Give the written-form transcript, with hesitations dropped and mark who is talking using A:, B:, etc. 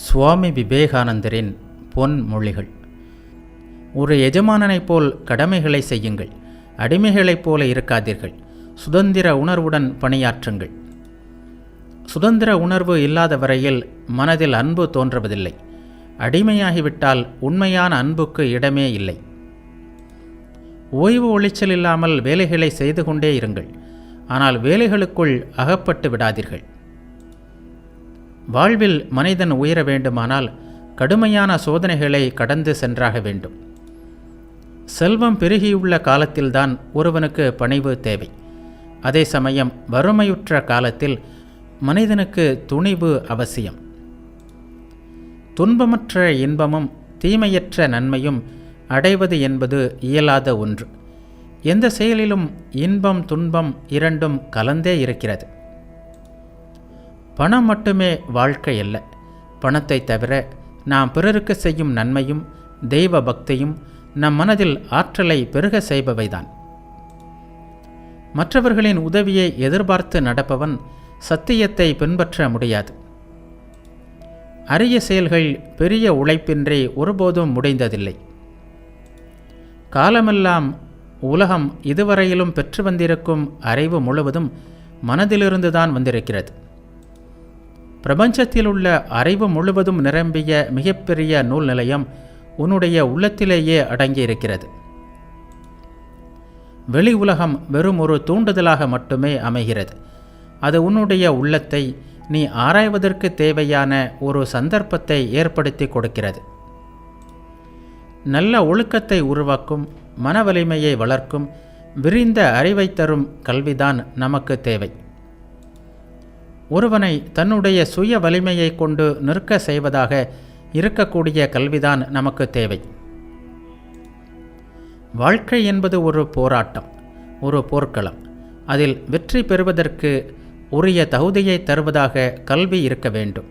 A: சுவாமி விவேகானந்தரின் பொன்மொழிகள். ஒரு எஜமானனைப் போல் கடமைகளை செய்யுங்கள், அடிமைகளைப் போல இருக்காதீர்கள், சுதந்திர உணர்வுடன் பணியாற்றுங்கள். சுதந்திர உணர்வு இல்லாத வரையில் மனதில் அன்பு தோன்றுவதில்லை. அடிமையாகிவிட்டால் உண்மையான அன்புக்கு இடமே இல்லை. ஓய்வு ஒளிச்சல் இல்லாமல் வேலைகளை செய்து கொண்டே இருங்கள், ஆனால் வேலைகளுக்குள் அகப்பட்டு விடாதீர்கள். வாழ்வில் மனிதன் உயர வேண்டுமானால் கடுமையான சோதனைகளை கடந்து சென்றாக வேண்டும். செல்வம் பெருகியுள்ள காலத்தில்தான் ஒருவனுக்கு பணிவு தேவை. அதே சமயம் வறுமையுற்ற காலத்தில் மனிதனுக்கு துணிவு அவசியம். துன்பமற்ற இன்பமும் தீமையற்ற நன்மையும் அடைவது என்பது இயலாத ஒன்று. எந்த செயலிலும் இன்பம் துன்பம் இரண்டும் கலந்தே இருக்கிறது. பணம் மட்டுமே வாழ்க்கை அல்ல. பணத்தை தவிர நாம் பிறருக்கு செய்யும் நன்மையும் தெய்வ பக்தியும் நம் மனதில் ஆற்றலை பெருக செய்பவைதான். மற்றவர்களின் உதவியை எதிர்பார்த்து நடப்பவன் சத்தியத்தை பின்பற்ற முடியாது. அரிய செயல்கள் பெரிய உழைப்பின்றி ஒருபோதும் முடிந்ததில்லை. காலமெல்லாம் உலகம் இதுவரையிலும் பெற்று வந்திருக்கும் அறிவு முழுவதும் மனதிலிருந்துதான் வந்திருக்கிறது. பிரபஞ்சத்தில் உள்ள அறிவு முழுவதும் நிரம்பிய மிகப்பெரிய நூல் நிலையம் உன்னுடைய உள்ளத்திலேயே அடங்கியிருக்கிறது. வெளி உலகம் வெறும் ஒரு தூண்டுதலாக மட்டுமே அமைகிறது. அது உன்னுடைய உள்ளத்தை நீ ஆராய்வதற்கு தேவையான ஒரு சந்தர்ப்பத்தை ஏற்படுத்தி கொடுக்கிறது. நல்ல ஒழுக்கத்தை உருவாக்கும், மன வலிமையை வளர்க்கும், விரிந்த அறிவை தரும் கல்விதான் நமக்கு தேவை. ஒருவனை தன்னுடைய சுய வலிமையை கொண்டு நிற்க செய்வதாக இருக்கக்கூடிய கல்விதான் நமக்கு தேவை. வாழ்க்கை என்பது ஒரு போராட்டம், ஒரு போர்க்களம். அதில் வெற்றி பெறுவதற்கு உரிய தகுதியை தருவதாக கல்வி இருக்க வேண்டும்.